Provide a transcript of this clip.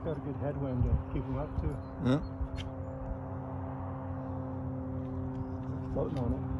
got a good headwind to keep him up too. Yeah. Floating on it.